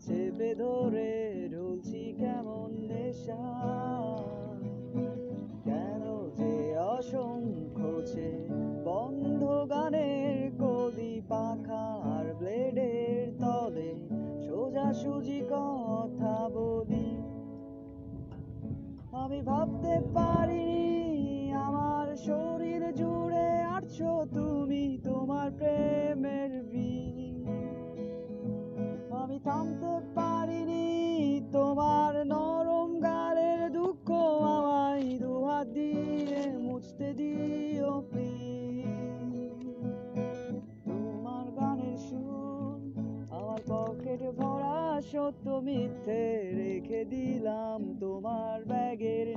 চেপে ধরে ঢুলছি কেমন নেশা, কেন যে অসংখ্য বন্ধ গানের কলি পাখার ব্লেডের তলে সোজাসুজি কথা বলি। আমি ভাবতে পারিনি আমার শরীর জুড়ে আছো তুমি, তোমার প্রেমের বিষ। আমি থামতে পারিনি তোমার নরম গালের দুঃখ, আমায় দুহাত দিয়ে মুছতে দিও প্লিজ। তোমার গানের সুর আমার পকেট ভরা, সত্য মিথ্যে রেখে দিলাম তোমার ব্যাগের